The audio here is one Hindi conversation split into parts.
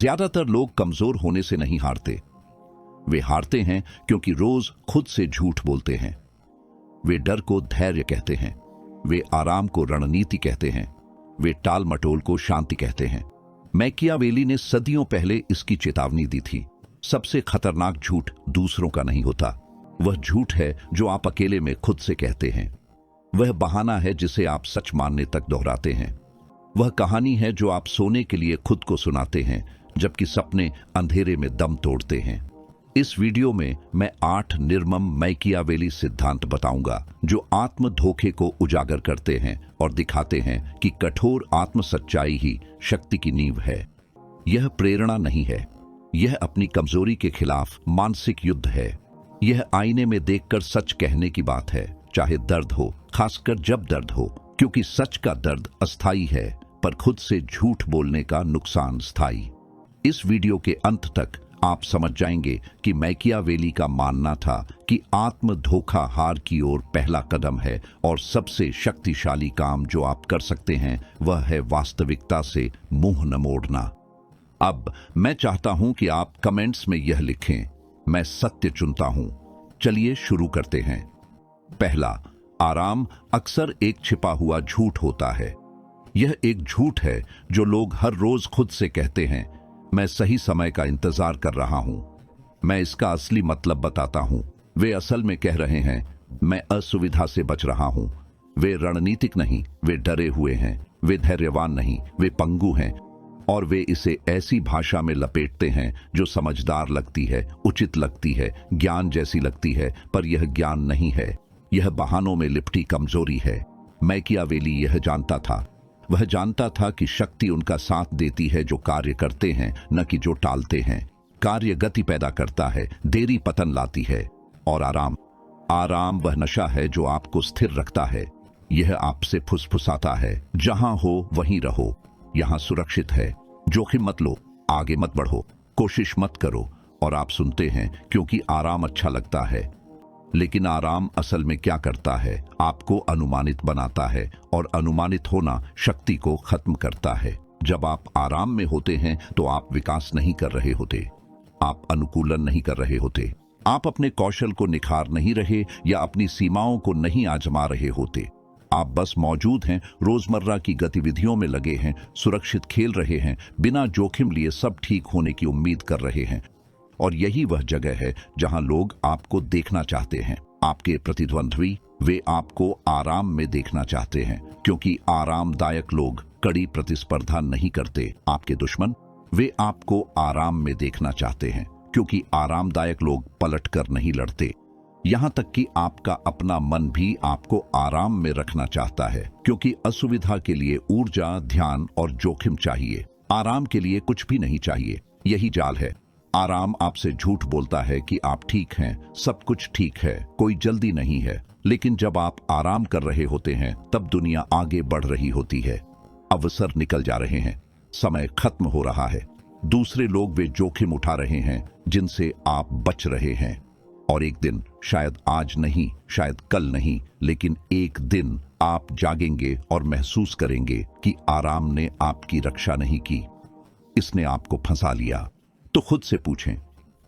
ज्यादातर लोग कमजोर होने से नहीं हारते। वे हारते हैं क्योंकि रोज खुद से झूठ बोलते हैं। वे डर को धैर्य कहते हैं, वे आराम को रणनीति कहते हैं, वे टाल मटोल को शांति कहते हैं। मैकियावेली ने सदियों पहले इसकी चेतावनी दी थी। सबसे खतरनाक झूठ दूसरों का नहीं होता, वह झूठ है जो आप अकेले में खुद से कहते हैं। वह बहाना है जिसे आप सच मानने तक दोहराते हैं। वह कहानी है जो आप सोने के लिए खुद को सुनाते हैं, जबकि सपने अंधेरे में दम तोड़ते हैं। इस वीडियो में मैं 8 निर्मम मैकियावेली सिद्धांत बताऊंगा जो आत्म धोखे को उजागर करते हैं और दिखाते हैं कि कठोर आत्म सच्चाई ही शक्ति की नींव है। यह प्रेरणा नहीं है, यह अपनी कमजोरी के खिलाफ मानसिक युद्ध है। यह आईने में देखकर सच कहने की बात है, चाहे दर्द हो, खासकर जब दर्द हो, क्योंकि सच का दर्द अस्थायी है पर खुद से झूठ बोलने का नुकसान स्थायी। इस वीडियो के अंत तक आप समझ जाएंगे कि मैकियावेली का मानना था कि आत्म धोखा हार की ओर पहला कदम है और सबसे शक्तिशाली काम जो आप कर सकते हैं वह है वास्तविकता से मुंह न मोड़ना। अब मैं चाहता हूं कि आप कमेंट्स में यह लिखें, मैं सत्य चुनता हूं। चलिए शुरू करते हैं। पहला, आराम अक्सर एक छिपा हुआ झूठ होता है। यह एक झूठ है जो लोग हर रोज खुद से कहते हैं, मैं सही समय का इंतजार कर रहा हूं। मैं इसका असली मतलब बताता हूं। वे असल में कह रहे हैं, मैं असुविधा से बच रहा हूं। वे रणनीतिक नहीं, वे डरे हुए हैं। वे धैर्यवान नहीं, वे पंगु हैं। और वे इसे ऐसी भाषा में लपेटते हैं जो समझदार लगती है, उचित लगती है, ज्ञान जैसी लगती है, पर यह ज्ञान नहीं है। यह बहानों में लिपटी कमजोरी है। मैकियावेली यह जानता था। वह जानता था कि शक्ति उनका साथ देती है जो कार्य करते हैं, न कि जो टालते हैं। कार्य गति पैदा करता है, देरी पतन लाती है। और आराम वह नशा है जो आपको स्थिर रखता है। यह आपसे फुसफुसाता है, जहां हो वहीं रहो, यहां सुरक्षित है, जोखिम मत लो, आगे मत बढ़ो, कोशिश मत करो। और आप सुनते हैं क्योंकि आराम अच्छा लगता है। लेकिन आराम असल में क्या करता है? आपको अनुमानित बनाता है, और अनुमानित होना शक्ति को खत्म करता है। जब आप आराम में होते हैं तो आप विकास नहीं कर रहे होते, आप अनुकूलन नहीं कर रहे होते, आप अपने कौशल को निखार नहीं रहे या अपनी सीमाओं को नहीं आजमा रहे होते। आप बस मौजूद हैं, रोजमर्रा की गतिविधियों में लगे हैं, सुरक्षित खेल रहे हैं, बिना जोखिम लिए सब ठीक होने की उम्मीद कर रहे हैं। और यही वह जगह है जहां लोग आपको देखना चाहते हैं। आपके प्रतिद्वंद्वी, वे आपको आराम में देखना चाहते हैं, क्योंकि आरामदायक लोग कड़ी प्रतिस्पर्धा नहीं करते। आपके दुश्मन, वे आपको आराम में देखना चाहते हैं, क्योंकि आरामदायक लोग पलटकर नहीं लड़ते। यहां तक कि आपका अपना मन भी आपको आराम में रखना चाहता है, क्योंकि असुविधा के लिए ऊर्जा, ध्यान और जोखिम चाहिए। आराम के लिए कुछ भी नहीं चाहिए। यही जाल है। आराम आपसे झूठ बोलता है कि आप ठीक हैं, सब कुछ ठीक है, कोई जल्दी नहीं है। लेकिन जब आप आराम कर रहे होते हैं तब दुनिया आगे बढ़ रही होती है। अवसर निकल जा रहे हैं, समय खत्म हो रहा है। दूसरे लोग वे जोखिम उठा रहे हैं जिनसे आप बच रहे हैं। और एक दिन, शायद आज नहीं, शायद कल नहीं, लेकिन एक दिन आप जागेंगे और महसूस करेंगे कि आराम ने आपकी रक्षा नहीं की, इसने आपको फंसा लिया। तो खुद से पूछें,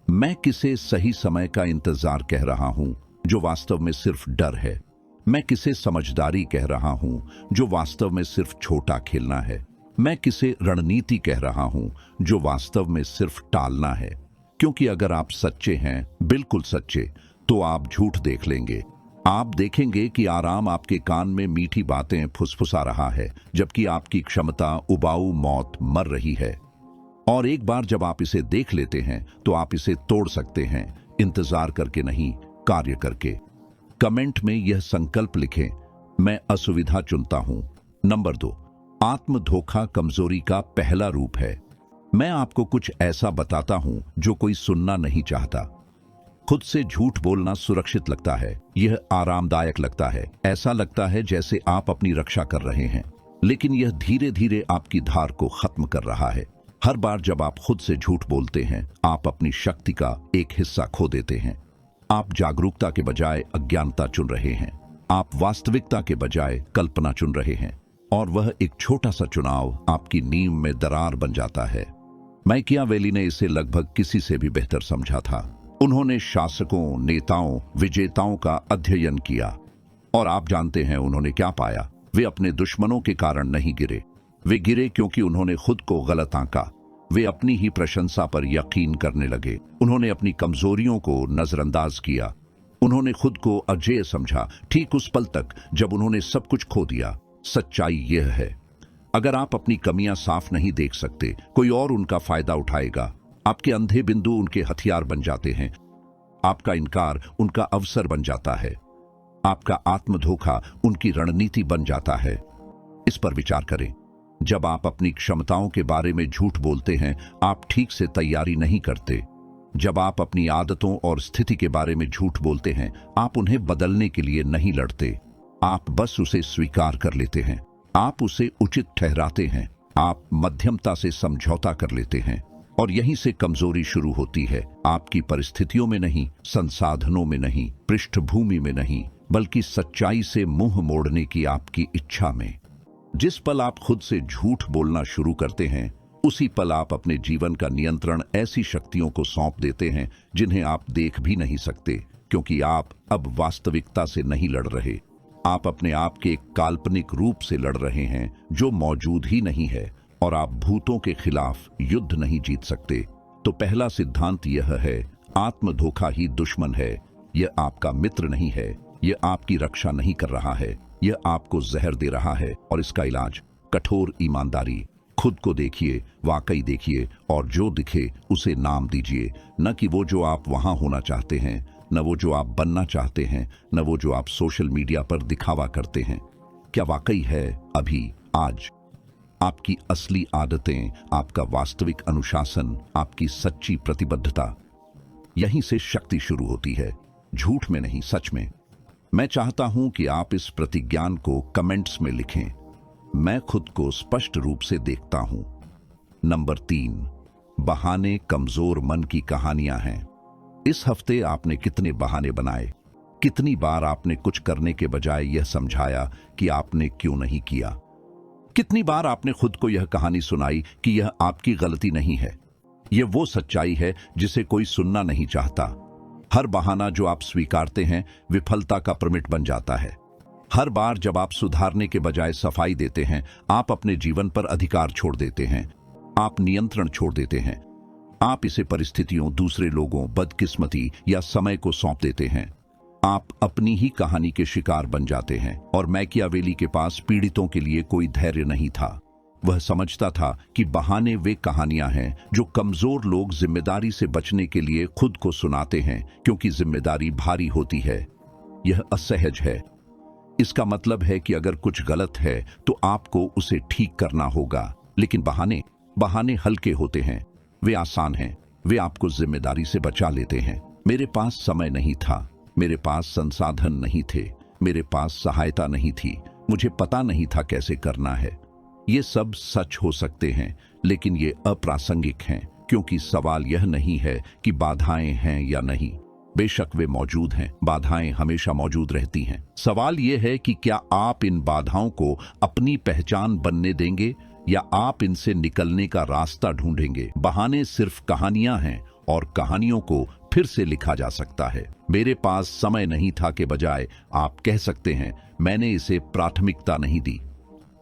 मैं किसे सही समय का इंतजार कह रहा हूं जो वास्तव में सिर्फ डर है? मैं किसे समझदारी कह रहा हूं जो वास्तव में सिर्फ छोटा खेलना है? मैं किसे रणनीति कह रहा हूं जो वास्तव में सिर्फ टालना है? क्योंकि अगर आप सच्चे हैं, बिल्कुल सच्चे, तो आप झूठ देख लेंगे। आप देखेंगे कि आराम आपके कान में मीठी बातें फुसफुसा रहा है, जबकि आपकी क्षमता उबाऊ मौत मर रही है। और एक बार जब आप इसे देख लेते हैं तो आप इसे तोड़ सकते हैं, इंतजार करके नहीं, कार्य करके। कमेंट में यह संकल्प लिखें, मैं असुविधा चुनता हूं। नंबर 2, आत्म धोखा कमजोरी का पहला रूप है। मैं आपको कुछ ऐसा बताता हूं जो कोई सुनना नहीं चाहता। खुद से झूठ बोलना सुरक्षित लगता है, यह आरामदायक लगता है, ऐसा लगता है जैसे आप अपनी रक्षा कर रहे हैं। लेकिन यह धीरे धीरे आपकी धार को खत्म कर रहा है। हर बार जब आप खुद से झूठ बोलते हैं, आप अपनी शक्ति का एक हिस्सा खो देते हैं। आप जागरूकता के बजाय अज्ञानता चुन रहे हैं। आप वास्तविकता के बजाय कल्पना चुन रहे हैं। और वह एक छोटा सा चुनाव आपकी नींव में दरार बन जाता है। मैकियावेली ने इसे लगभग किसी से भी बेहतर समझा था। उन्होंने शासकों, नेताओं, विजेताओं का अध्ययन किया और आप जानते हैं उन्होंने क्या पाया। वे अपने दुश्मनों के कारण नहीं गिरे, वे गिरे क्योंकि उन्होंने खुद को गलत आंका। वे अपनी ही प्रशंसा पर यकीन करने लगे। उन्होंने अपनी कमजोरियों को नजरअंदाज किया। उन्होंने खुद को अजेय समझा, ठीक उस पल तक जब उन्होंने सब कुछ खो दिया। सच्चाई यह है, अगर आप अपनी कमियां साफ नहीं देख सकते, कोई और उनका फायदा उठाएगा। आपके अंधे बिंदु उनके हथियार बन जाते हैं, आपका इनकार उनका अवसर बन जाता है, आपका आत्मधोखा उनकी रणनीति बन जाता है। इस पर विचार करें। जब आप अपनी क्षमताओं के बारे में झूठ बोलते हैं, आप ठीक से तैयारी नहीं करते। जब आप अपनी आदतों और स्थिति के बारे में झूठ बोलते हैं, आप उन्हें बदलने के लिए नहीं लड़ते, आप बस उसे स्वीकार कर लेते हैं। आप उसे उचित ठहराते हैं, आप मध्यमता से समझौता कर लेते हैं। और यहीं से कमजोरी शुरू होती है। आपकी परिस्थितियों में नहीं, संसाधनों में नहीं, पृष्ठभूमि में नहीं, बल्कि सच्चाई से मुंह मोड़ने की आपकी इच्छा में। जिस पल आप खुद से झूठ बोलना शुरू करते हैं, उसी पल आप अपने जीवन का नियंत्रण ऐसी शक्तियों को सौंप देते हैं जिन्हें आप देख भी नहीं सकते, क्योंकि आप अब वास्तविकता से नहीं लड़ रहे। आप अपने आप के एक काल्पनिक रूप से लड़ रहे हैं जो मौजूद ही नहीं है, और आप भूतों के खिलाफ युद्ध नहीं जीत सकते। तो पहला सिद्धांत यह है, आत्मधोखा ही दुश्मन है। यह आपका मित्र नहीं है, यह आपकी रक्षा नहीं कर रहा है, यह आपको जहर दे रहा है। और इसका इलाज कठोर ईमानदारी। खुद को देखिए, वाकई देखिए, और जो दिखे उसे नाम दीजिए। न कि वो जो आप वहां होना चाहते हैं, न वो जो आप बनना चाहते हैं, न वो जो आप सोशल मीडिया पर दिखावा करते हैं। क्या वाकई है अभी, आज आपकी असली आदतें, आपका वास्तविक अनुशासन, आपकी सच्ची प्रतिबद्धता? यहीं से शक्ति शुरू होती है, झूठ में नहीं, सच में। मैं चाहता हूं कि आप इस प्रतिज्ञान को कमेंट्स में लिखें। मैं खुद को स्पष्ट रूप से देखता हूं। नंबर 3, बहाने कमजोर मन की कहानियां हैं। इस हफ्ते आपने कितने बहाने बनाए? कितनी बार आपने कुछ करने के बजाय यह समझाया कि आपने क्यों नहीं किया? कितनी बार आपने खुद को यह कहानी सुनाई कि यह आपकी गलती नहीं है, यह वो सच्चाई है जिसे कोई सुनना नहीं चाहता? हर बहाना जो आप स्वीकारते हैं विफलता का परमिट बन जाता है। हर बार जब आप सुधारने के बजाय सफाई देते हैं, आप अपने जीवन पर अधिकार छोड़ देते हैं, आप नियंत्रण छोड़ देते हैं। आप इसे परिस्थितियों, दूसरे लोगों, बदकिस्मती या समय को सौंप देते हैं। आप अपनी ही कहानी के शिकार बन जाते हैं। और मैकियावेली के पास पीड़ितों के लिए कोई धैर्य नहीं था। वह समझता था कि बहाने वे कहानियां हैं जो कमजोर लोग जिम्मेदारी से बचने के लिए खुद को सुनाते हैं, क्योंकि जिम्मेदारी भारी होती है, यह असहज है। इसका मतलब है कि अगर कुछ गलत है तो आपको उसे ठीक करना होगा। लेकिन बहाने हल्के होते हैं, वे आसान हैं, वे आपको जिम्मेदारी से बचा लेते हैं। मेरे पास समय नहीं था, मेरे पास संसाधन नहीं थे, मेरे पास सहायता नहीं थी, मुझे पता नहीं था कैसे करना है। ये सब सच हो सकते हैं, लेकिन ये अप्रासंगिक हैं, क्योंकि सवाल यह नहीं है कि बाधाएं हैं या नहीं। बेशक वे मौजूद हैं, बाधाएं हमेशा मौजूद रहती हैं। सवाल यह है कि क्या आप इन बाधाओं को अपनी पहचान बनने देंगे या आप इनसे निकलने का रास्ता ढूंढेंगे। बहाने सिर्फ कहानियां हैं और कहानियों को फिर से लिखा जा सकता है। मेरे पास समय नहीं था के बजाय आप कह सकते हैं मैंने इसे प्राथमिकता नहीं दी।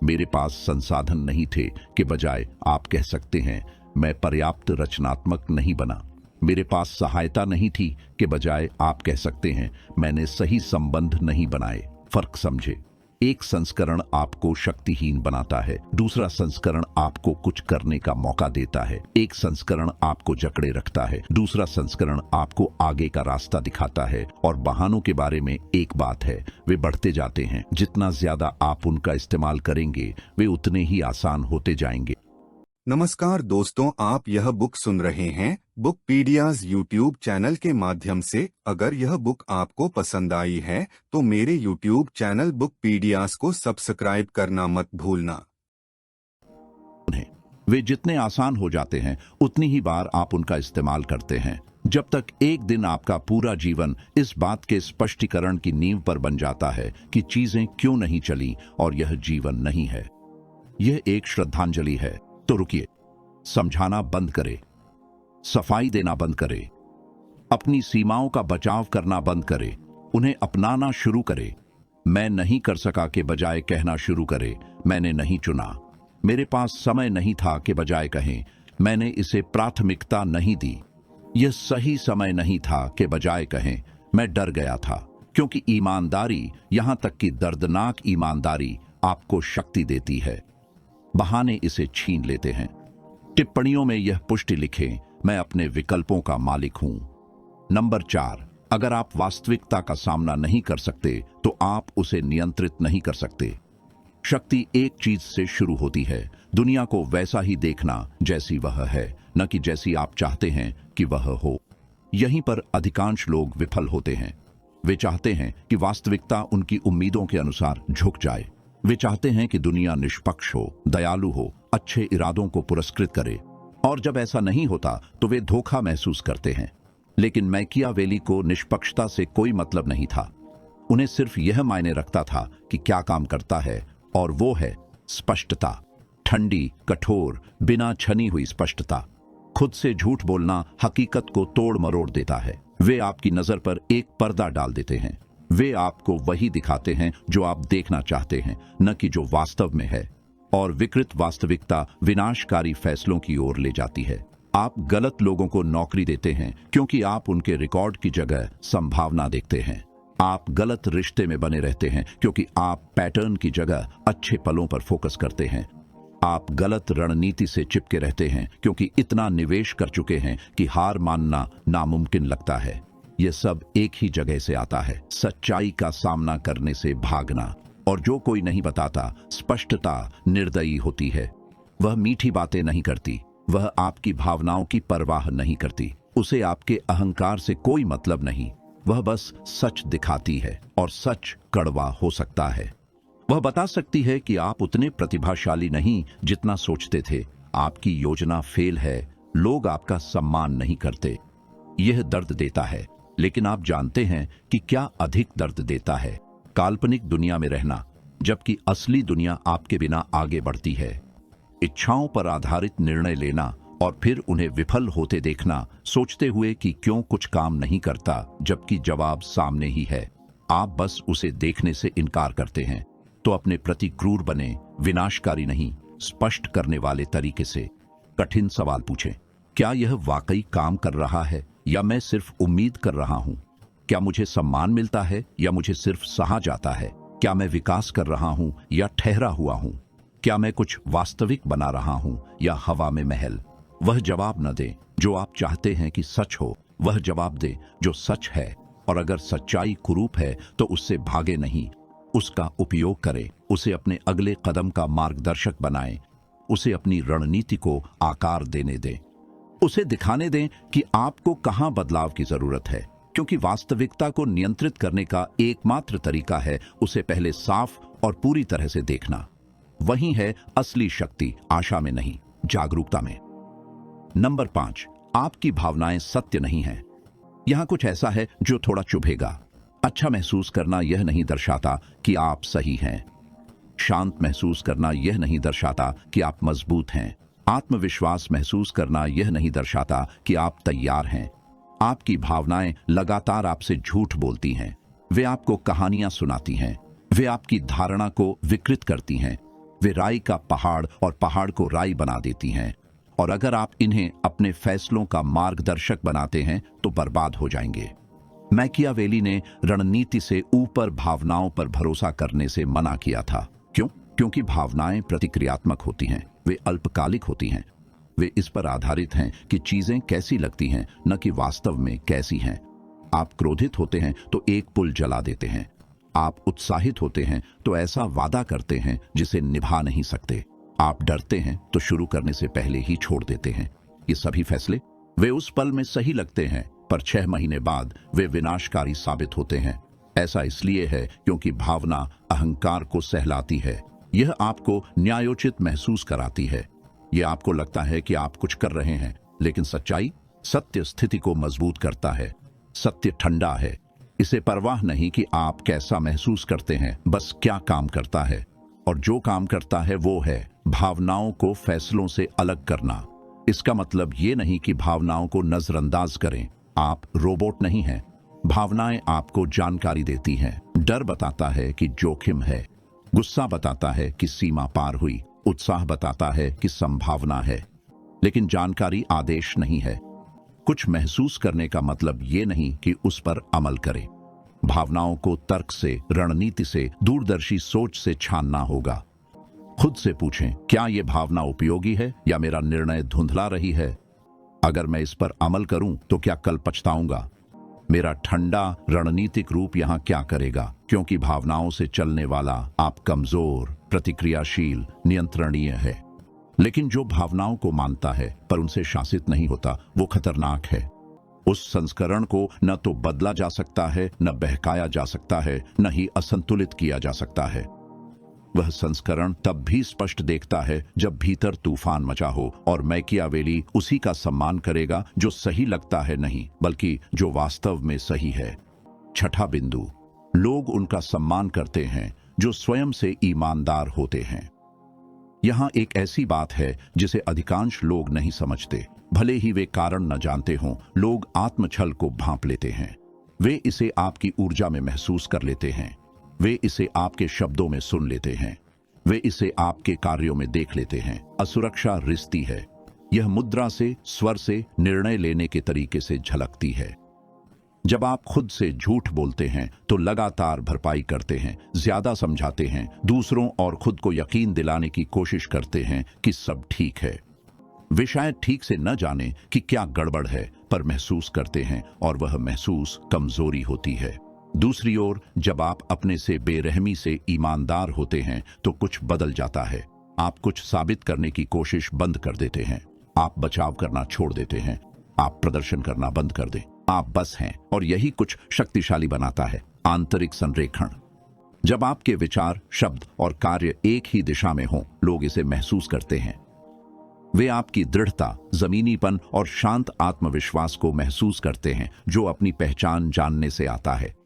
मेरे पास संसाधन नहीं थे के बजाय आप कह सकते हैं मैं पर्याप्त रचनात्मक नहीं बना। मेरे पास सहायता नहीं थी के बजाय आप कह सकते हैं मैंने सही संबंध नहीं बनाए। फर्क समझे। एक संस्करण आपको शक्तिहीन बनाता है, दूसरा संस्करण आपको कुछ करने का मौका देता है। एक संस्करण आपको जकड़े रखता है, दूसरा संस्करण आपको आगे का रास्ता दिखाता है। और बहानों के बारे में एक बात है, वे बढ़ते जाते हैं। जितना ज्यादा आप उनका इस्तेमाल करेंगे वे उतने ही आसान होते जाएंगे। नमस्कार दोस्तों, आप यह बुक सुन रहे हैं बुकपीडियाज यूट्यूब चैनल के माध्यम से। अगर यह बुक आपको पसंद आई है तो मेरे यूट्यूब चैनल बुकपीडियाज को सब्सक्राइब करना मत भूलना। वे जितने आसान हो जाते हैं उतनी ही बार आप उनका इस्तेमाल करते हैं, जब तक एक दिन आपका पूरा जीवन इस बात के स्पष्टीकरण की नींव पर बन जाता है कि चीजें क्यों नहीं चली और यह जीवन नहीं है। यह एक श्रद्धांजलि है। तो रुकिए, समझाना बंद करे, सफाई देना बंद करे, अपनी सीमाओं का बचाव करना बंद करे, उन्हें अपनाना शुरू करे। मैं नहीं कर सका के बजाय कहना शुरू करे, मैंने नहीं चुना, मेरे पास समय नहीं था के बजाय कहें, मैंने इसे प्राथमिकता नहीं दी, यह सही समय नहीं था के बजाय कहें, मैं डर गया था। क्योंकि ईमानदारी, यहां तक कि दर्दनाक ईमानदारी, आपको शक्ति देती है। बहाने इसे छीन लेते हैं। टिप्पणियों में यह पुष्टि लिखें, मैं अपने विकल्पों का मालिक हूं। नंबर 4, अगर आप वास्तविकता का सामना नहीं कर सकते तो आप उसे नियंत्रित नहीं कर सकते। शक्ति एक चीज से शुरू होती है, दुनिया को वैसा ही देखना जैसी वह है, न कि जैसी आप चाहते हैं कि वह हो। यहीं पर अधिकांश लोग विफल होते हैं। वे चाहते हैं कि वास्तविकता उनकी उम्मीदों के अनुसार झुक जाए। वे चाहते हैं कि दुनिया निष्पक्ष हो, दयालु हो, अच्छे इरादों को पुरस्कृत करे, और जब ऐसा नहीं होता तो वे धोखा महसूस करते हैं। लेकिन मैकियावेली को निष्पक्षता से कोई मतलब नहीं था। उन्हें सिर्फ यह मायने रखता था कि क्या काम करता है, और वो है स्पष्टता। ठंडी, कठोर, बिना छनी हुई स्पष्टता। खुद से झूठ बोलना हकीकत को तोड़ मरोड़ देता है। वे आपकी नजर पर एक पर्दा डाल देते हैं। वे आपको वही दिखाते हैं जो आप देखना चाहते हैं, न कि जो वास्तव में है। और विकृत वास्तविकता विनाशकारी फैसलों की ओर ले जाती है। आप गलत लोगों को नौकरी देते हैं क्योंकि आप उनके रिकॉर्ड की जगह संभावना देखते हैं। आप गलत रिश्ते में बने रहते हैं क्योंकि आप पैटर्न की जगह अच्छे पलों पर फोकस करते हैं। आप गलत रणनीति से चिपके रहते हैं क्योंकि इतना निवेश कर चुके हैं कि हार मानना नामुमकिन लगता है। यह सब एक ही जगह से आता है, सच्चाई का सामना करने से भागना। और जो कोई नहीं बताता, स्पष्टता निर्दयी होती है। वह मीठी बातें नहीं करती, वह आपकी भावनाओं की परवाह नहीं करती, उसे आपके अहंकार से कोई मतलब नहीं। वह बस सच दिखाती है, और सच कड़वा हो सकता है। वह बता सकती है कि आप उतने प्रतिभाशाली नहीं जितना सोचते थे, आपकी योजना फेल है, लोग आपका सम्मान नहीं करते। यह दर्द देता है, लेकिन आप जानते हैं कि क्या अधिक दर्द देता है? काल्पनिक दुनिया में रहना, जबकि असली दुनिया आपके बिना आगे बढ़ती है। इच्छाओं पर आधारित निर्णय लेना और फिर उन्हें विफल होते देखना, सोचते हुए कि क्यों कुछ काम नहीं करता, जबकि जवाब सामने ही है। आप बस उसे देखने से इनकार करते हैं। तो अपने प्रति क्रूर बने, विनाशकारी नहीं, स्पष्ट करने वाले तरीके से। कठिन सवाल पूछें, क्या यह वाकई काम कर रहा है या मैं सिर्फ उम्मीद कर रहा हूं? क्या मुझे सम्मान मिलता है या मुझे सिर्फ सहा जाता है? क्या मैं विकास कर रहा हूं या ठहरा हुआ हूं? क्या मैं कुछ वास्तविक बना रहा हूं या हवा में महल? वह जवाब न दें जो आप चाहते हैं कि सच हो, वह जवाब दें जो सच है। और अगर सच्चाई कुरूप है तो उससे भागे नहीं, उसका उपयोग करें, उसे अपने अगले कदम का मार्गदर्शक बनाएं, उसे अपनी रणनीति को आकार देने दें, उसे दिखाने दें कि आपको कहां बदलाव की जरूरत है। क्योंकि वास्तविकता को नियंत्रित करने का एकमात्र तरीका है उसे पहले साफ और पूरी तरह से देखना। वही है असली शक्ति, आशा में नहीं, जागरूकता में। नंबर 5, आपकी भावनाएं सत्य नहीं हैं। यहां कुछ ऐसा है जो थोड़ा चुभेगा। अच्छा महसूस करना यह नहीं दर्शाता कि आप सही हैं। शांत महसूस करना यह नहीं दर्शाता कि आप मजबूत हैं। आत्मविश्वास महसूस करना यह नहीं दर्शाता कि आप तैयार हैं। आपकी भावनाएं लगातार आपसे झूठ बोलती हैं। वे आपको कहानियां सुनाती हैं। वे आपकी धारणा को विकृत करती हैं। वे राई का पहाड़ और पहाड़ को राई बना देती हैं। और अगर आप इन्हें अपने फैसलों का मार्गदर्शक बनाते हैं तो बर्बाद हो जाएंगे। मैकियावेली ने रणनीति से ऊपर भावनाओं पर भरोसा करने से मना किया था। क्यों? क्योंकि भावनाएं प्रतिक्रियात्मक होती हैं, वे अल्पकालिक होती हैं। वे इस पर आधारित हैं कि चीजें कैसी लगती हैं, न कि वास्तव में कैसी हैं। आप क्रोधित होते हैं तो एक पुल जला देते हैं। आप उत्साहित होते हैं तो ऐसा वादा करते हैं जिसे निभा नहीं सकते। आप डरते हैं तो शुरू करने से पहले ही छोड़ देते हैं। ये सभी फैसले वे उस पल में सही लगते हैं, पर 6 महीने बाद वे विनाशकारी साबित होते हैं। ऐसा इसलिए है क्योंकि भावना अहंकार को सहलाती है। यह आपको न्यायोचित महसूस कराती है। यह आपको लगता है कि आप कुछ कर रहे हैं, लेकिन सच्चाई, सत्य स्थिति को मजबूत करता है। सत्य ठंडा है। इसे परवाह नहीं कि आप कैसा महसूस करते हैं, बस क्या काम करता है। और जो काम करता है वो है भावनाओं को फैसलों से अलग करना। इसका मतलब ये नहीं कि भावनाओं को नजरअंदाज करें। आप रोबोट नहीं हैं। भावनाएं आपको जानकारी देती हैं। डर बताता है कि जोखिम है, गुस्सा बताता है कि सीमा पार हुई, उत्साह बताता है कि संभावना है। लेकिन जानकारी आदेश नहीं है। कुछ महसूस करने का मतलब ये नहीं कि उस पर अमल करें। भावनाओं को तर्क से, रणनीति से, दूरदर्शी सोच से छानना होगा। खुद से पूछें, क्या यह भावना उपयोगी है या मेरा निर्णय धुंधला रही है? अगर मैं इस पर अमल करूं तो क्या कल पछताऊंगा? मेरा ठंडा रणनीतिक रूप यहां क्या करेगा? क्योंकि भावनाओं से चलने वाला आप कमजोर, प्रतिक्रियाशील, नियंत्रणीय है। लेकिन जो भावनाओं को मानता है पर उनसे शासित नहीं होता, वो खतरनाक है। उस संस्करण को न तो बदला जा सकता है, न बहकाया जा सकता है, न ही असंतुलित किया जा सकता है। वह संस्करण तब भी स्पष्ट देखता है जब भीतर तूफान मचा हो, और मैकियावेली उसी का सम्मान करेगा जो सही लगता है नहीं, बल्कि जो वास्तव में सही है। छठा बिंदु, लोग उनका सम्मान करते हैं जो स्वयं से ईमानदार होते हैं। यहां एक ऐसी बात है जिसे अधिकांश लोग नहीं समझते। भले ही वे कारण न जानते हों, लोग आत्मछल को भांप लेते हैं। वे इसे आपकी ऊर्जा में महसूस कर लेते हैं। वे इसे आपके शब्दों में सुन लेते हैं। वे इसे आपके कार्यों में देख लेते हैं। असुरक्षा रिश्ती है। यह मुद्रा से, स्वर से, निर्णय लेने के तरीके से झलकती है। जब आप खुद से झूठ बोलते हैं तो लगातार भरपाई करते हैं, ज्यादा समझाते हैं, दूसरों और खुद को यकीन दिलाने की कोशिश करते हैं कि सब ठीक है। वे शायद ठीक से न जाने कि क्या गड़बड़ है, पर महसूस करते हैं, और वह महसूस कमजोरी होती है। दूसरी ओर, जब आप अपने से बेरहमी से ईमानदार होते हैं तो कुछ बदल जाता है। आप कुछ साबित करने की कोशिश बंद कर देते हैं। आप बचाव करना छोड़ देते हैं। आप प्रदर्शन करना बंद कर दें। आप बस हैं, और यही कुछ शक्तिशाली बनाता है। आंतरिक संरेखण। जब आपके विचार, शब्द और कार्य एक ही दिशा में हों, लोग इसे महसूस करते हैं। वे आपकी दृढ़ता, जमीनीपन और शांत आत्मविश्वास को महसूस करते हैं, जो अपनी पहचान जानने से आता है।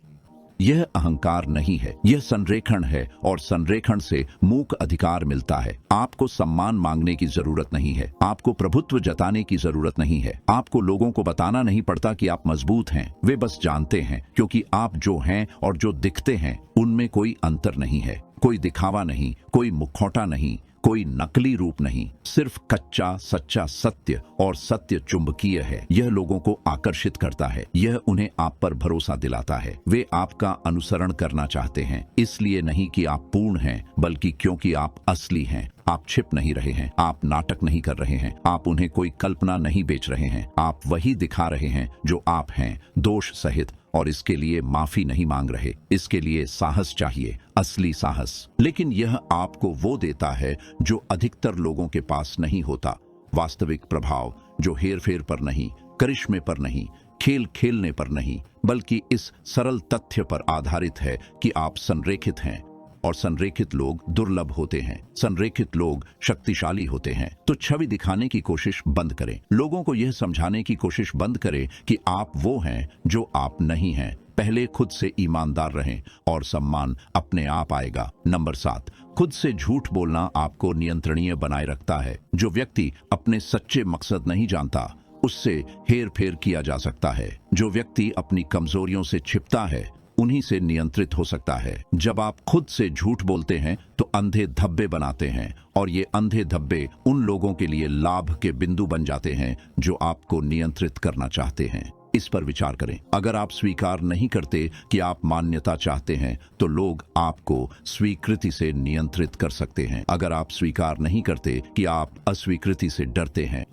यह अहंकार नहीं है, यह संरेखण है, और संरेखण से मूक अधिकार मिलता है। आपको सम्मान मांगने की जरूरत नहीं है। आपको प्रभुत्व जताने की जरूरत नहीं है। आपको लोगों को बताना नहीं पड़ता कि आप मजबूत हैं। वे बस जानते हैं, क्योंकि आप जो हैं और जो दिखते हैं उनमें कोई अंतर नहीं है। कोई दिखावा नहीं, कोई मुखौटा नहीं, कोई नकली रूप नहीं, सिर्फ कच्चा सच्चा सत्य, और सत्य चुंबकीय है। यह लोगों को आकर्षित करता है। यह उन्हें आप पर भरोसा दिलाता है। वे आपका अनुसरण करना चाहते हैं, इसलिए नहीं कि आप पूर्ण हैं, बल्कि क्योंकि आप असली हैं। आप छिप नहीं रहे हैं। आप नाटक नहीं कर रहे हैं। आप उन्हें कोई कल्पना नहीं बेच रहे हैं। आप वही दिखा रहे हैं जो आप हैं, दोष सहित, और इसके लिए माफी नहीं मांग रहे। इसके लिए साहस चाहिए, असली साहस। लेकिन यह आपको वो देता है जो अधिकतर लोगों के पास नहीं होता। वास्तविक प्रभाव, जो हेरफेर पर नहीं, करिश्मे पर नहीं, खेल खेलने पर नहीं, बल्कि इस सरल तथ्य पर आधारित है कि आप संरेखित हैं, और संरेखित लोग दुर्लभ होते हैं। संरेखित लोग शक्तिशाली होते हैं। तो छवि दिखाने की कोशिश बंद करें। लोगों को यह समझाने की कोशिश बंद करें कि आप वो हैं जो आप नहीं हैं। पहले खुद से ईमानदार रहें, और सम्मान अपने आप आएगा। नंबर 7, खुद से झूठ बोलना आपको नियंत्रणीय बनाए रखता है। जो व्यक्ति अपने सच्चे मकसद नहीं जानता, उससे हेर फेर किया जा सकता है। जो व्यक्ति अपनी कमजोरियों से छिपता है, उन्हीं से नियंत्रित हो सकता है। जब आप खुद से झूठ बोलते हैं तो अंधे धब्बे बनाते हैं, और ये अंधे धब्बे उन लोगों के लिए लाभ के बिंदु बन जाते हैं जो आपको नियंत्रित करना चाहते हैं। इस पर विचार करें। अगर आप स्वीकार नहीं करते कि आप मान्यता चाहते हैं, तो लोग आपको स्वीकृति से नियंत्रित कर सकते हैं। अगर आप स्वीकार नहीं करते कि आप अस्वीकृति से डरते हैं।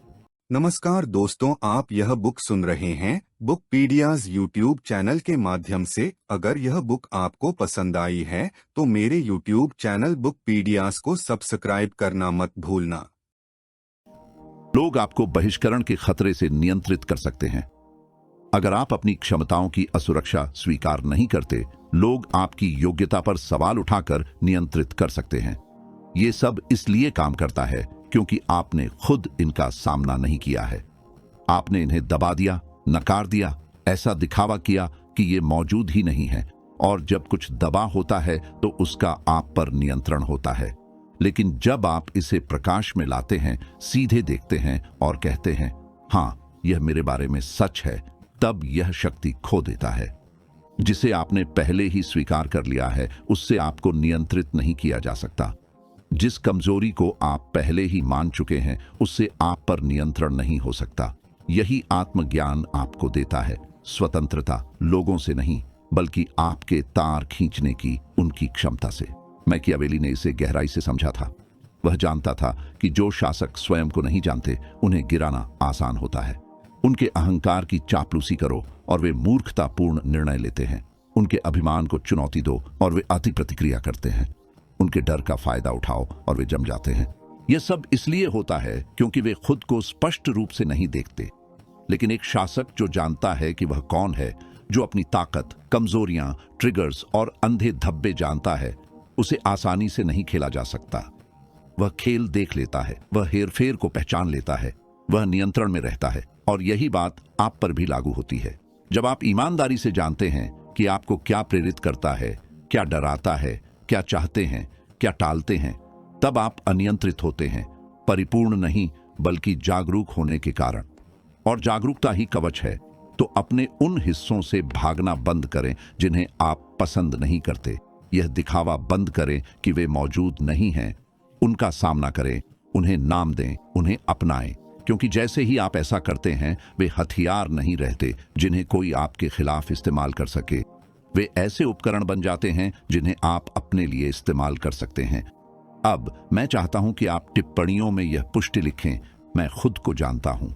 नमस्कार दोस्तों, आप यह बुक सुन रहे हैं बुकपीडियाज यूट्यूब चैनल के माध्यम से। अगर यह बुक आपको पसंद आई है तो मेरे यूट्यूब चैनल बुकपीडियाज को सब्सक्राइब करना मत भूलना। लोग आपको बहिष्करण के खतरे से नियंत्रित कर सकते हैं। अगर आप अपनी क्षमताओं की असुरक्षा स्वीकार नहीं करते, लोग आपकी योग्यता पर सवाल उठाकर नियंत्रित कर सकते हैं। ये सब इसलिए काम करता है क्योंकि आपने खुद इनका सामना नहीं किया है। आपने इन्हें दबा दिया, नकार दिया, ऐसा दिखावा किया कि ये मौजूद ही नहीं है। और जब कुछ दबा होता है तो उसका आप पर नियंत्रण होता है। लेकिन जब आप इसे प्रकाश में लाते हैं, सीधे देखते हैं और कहते हैं, हाँ, यह मेरे बारे में सच है, तब यह शक्ति खो देता है। जिसे आपने पहले ही स्वीकार कर लिया है, उससे आपको नियंत्रित नहीं किया जा सकता। जिस कमजोरी को आप पहले ही मान चुके हैं, उससे आप पर नियंत्रण नहीं हो सकता। यही आत्मज्ञान आपको देता है स्वतंत्रता, लोगों से नहीं बल्कि आपके तार खींचने की उनकी क्षमता से। मैकियावेली ने इसे गहराई से समझा था। वह जानता था कि जो शासक स्वयं को नहीं जानते, उन्हें गिराना आसान होता है। उनके अहंकार की चापलूसी करो और वे मूर्खतापूर्ण निर्णय लेते हैं। उनके अभिमान को चुनौती दो और वे अति प्रतिक्रिया करते हैं। उनके डर का फायदा उठाओ और वे जम जाते हैं। यह सब इसलिए होता है क्योंकि वे खुद को स्पष्ट रूप से नहीं देखते। लेकिन एक शासक जो जानता है कि वह कौन है, जो अपनी ताकत, कमजोरियां, ट्रिगर्स और अंधे धब्बे जानता है, उसे आसानी से नहीं खेला जा सकता। वह खेल देख लेता है, वह हेरफेर को पहचान लेता है, वह नियंत्रण में रहता है। और यही बात आप पर भी लागू होती है। जब आप ईमानदारी से जानते हैं कि आपको क्या प्रेरित करता है, क्या डराता है, क्या चाहते हैं, क्या टालते हैं, तब आप अनियंत्रित होते हैं, परिपूर्ण नहीं बल्कि जागरूक होने के कारण। और जागरूकता ही कवच है। तो अपने उन हिस्सों से भागना बंद करें जिन्हें आप पसंद नहीं करते। यह दिखावा बंद करें कि वे मौजूद नहीं हैं। उनका सामना करें, उन्हें नाम दें, उन्हें अपनाएं। क्योंकि जैसे ही आप ऐसा करते हैं, वे हथियार नहीं रहते जिन्हें कोई आपके खिलाफ इस्तेमाल कर सके। वे ऐसे उपकरण बन जाते हैं जिन्हें आप अपने लिए इस्तेमाल कर सकते हैं। अब मैं चाहता हूं कि आप टिप्पणियों में यह पुष्टि लिखें, मैं खुद को जानता हूं।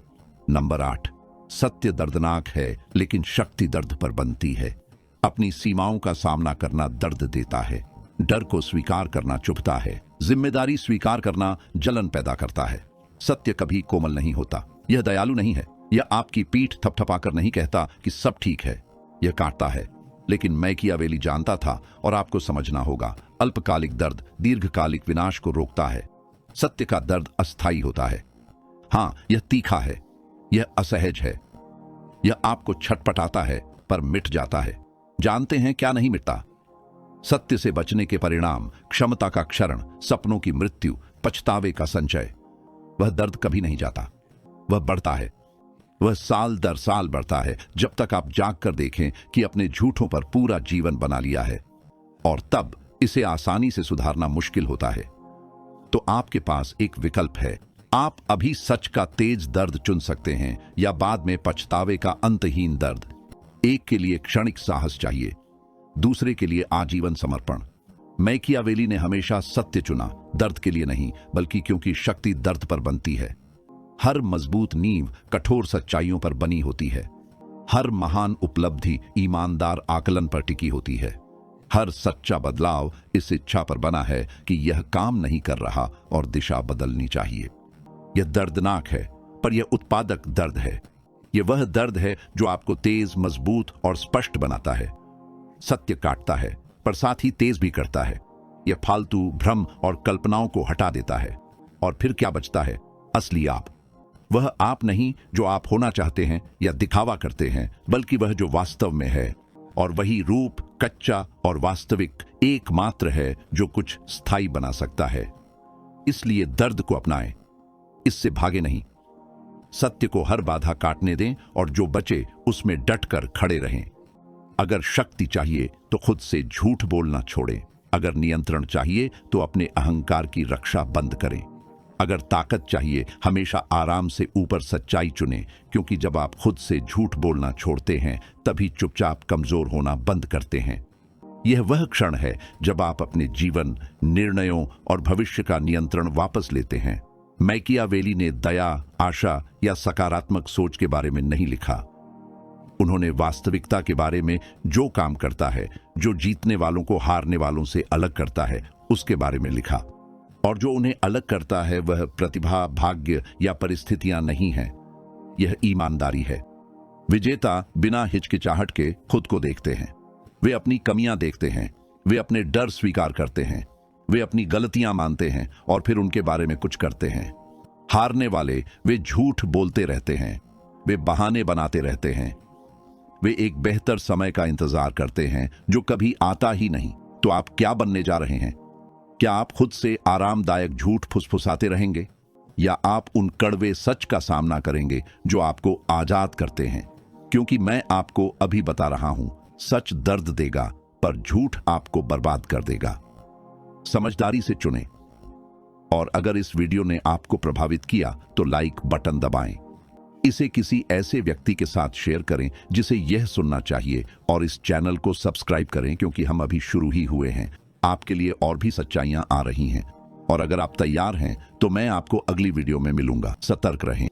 नंबर 8, सत्य दर्दनाक है लेकिन शक्ति दर्द पर बनती है। अपनी सीमाओं का सामना करना दर्द देता है। डर को स्वीकार करना चुभता है। जिम्मेदारी स्वीकार करना जलन पैदा करता है। सत्य कभी कोमल नहीं होता। यह दयालु नहीं है। यह आपकी पीठ थपथपाकर नहीं कहता कि सब ठीक है। यह काटता है। लेकिन मैकियावेली जानता था, और आपको समझना होगा, अल्पकालिक दर्द दीर्घकालिक विनाश को रोकता है। सत्य का दर्द अस्थायी होता है। हां, यह तीखा है, यह असहज है, यह आपको छटपटाता है, पर मिट जाता है। जानते हैं क्या नहीं मिटता? सत्य से बचने के परिणाम, क्षमता का क्षरण, सपनों की मृत्यु, पछतावे का संचय। वह दर्द कभी नहीं जाता, वह बढ़ता है। वह साल दर साल बढ़ता है, जब तक आप जाग कर देखें कि अपने झूठों पर पूरा जीवन बना लिया है। और तब इसे आसानी से सुधारना मुश्किल होता है। तो आपके पास एक विकल्प है। आप अभी सच का तेज दर्द चुन सकते हैं या बाद में पछतावे का अंतहीन दर्द। एक के लिए क्षणिक साहस चाहिए, दूसरे के लिए आजीवन समर्पण। मैकियावेली ने हमेशा सत्य चुना, दर्द के लिए नहीं, बल्कि क्योंकि शक्ति दर्द पर बनती है। हर मजबूत नींव कठोर सच्चाइयों पर बनी होती है। हर महान उपलब्धि ईमानदार आकलन पर टिकी होती है। हर सच्चा बदलाव इस इच्छा पर बना है कि यह काम नहीं कर रहा और दिशा बदलनी चाहिए। यह दर्दनाक है, पर यह उत्पादक दर्द है। यह वह दर्द है जो आपको तेज, मजबूत और स्पष्ट बनाता है। सत्य काटता है, पर साथ ही तेज भी करता है। यह फालतू भ्रम और कल्पनाओं को हटा देता है। और फिर क्या बचता है? असली आप। वह आप नहीं जो आप होना चाहते हैं या दिखावा करते हैं, बल्कि वह जो वास्तव में है। और वही रूप, कच्चा और वास्तविक, एकमात्र है जो कुछ स्थायी बना सकता है। इसलिए दर्द को अपनाएं, इससे भागे नहीं। सत्य को हर बाधा काटने दें और जो बचे उसमें डटकर खड़े रहें। अगर शक्ति चाहिए तो खुद से झूठ बोलना छोड़ें। अगर नियंत्रण चाहिए तो अपने अहंकार की रक्षा बंद करें। अगर ताकत चाहिए, हमेशा आराम से ऊपर सच्चाई चुनें, क्योंकि जब आप खुद से झूठ बोलना छोड़ते हैं, तभी चुपचाप कमजोर होना बंद करते हैं। यह वह क्षण है जब आप अपने जीवन, निर्णयों और भविष्य का नियंत्रण वापस लेते हैं। मैकियावेली ने दया, आशा या सकारात्मक सोच के बारे में नहीं लिखा। उन्होंने वास्तविकता के बारे में, जो काम करता है, जो जीतने वालों को हारने वालों से अलग करता है, उसके बारे में लिखा। और जो उन्हें अलग करता है वह प्रतिभा, भाग्य या परिस्थितियां नहीं हैं। यह ईमानदारी है। विजेता बिना हिचकिचाहट के खुद को देखते हैं। वे अपनी कमियां देखते हैं। वे अपने डर स्वीकार करते हैं। वे अपनी गलतियां मानते हैं और फिर उनके बारे में कुछ करते हैं। हारने वाले वे झूठ बोलते रहते हैं। वे बहाने बनाते रहते हैं। वे एक बेहतर समय का इंतजार करते हैं जो कभी आता ही नहीं। तो आप क्या बनने जा रहे हैं? क्या आप खुद से आरामदायक झूठ फुसफुसाते रहेंगे, या आप उन कड़वे सच का सामना करेंगे जो आपको आजाद करते हैं? क्योंकि मैं आपको अभी बता रहा हूं, सच दर्द देगा पर झूठ आपको बर्बाद कर देगा। समझदारी से चुनें। और अगर इस वीडियो ने आपको प्रभावित किया तो लाइक बटन दबाएं। इसे किसी ऐसे व्यक्ति के साथ शेयर करें जिसे यह सुनना चाहिए, और इस चैनल को सब्सक्राइब करें क्योंकि हम अभी शुरू ही हुए हैं। आपके लिए और भी सच्चाइयां आ रही हैं। और अगर आप तैयार हैं तो मैं आपको अगली वीडियो में मिलूंगा। सतर्क रहें।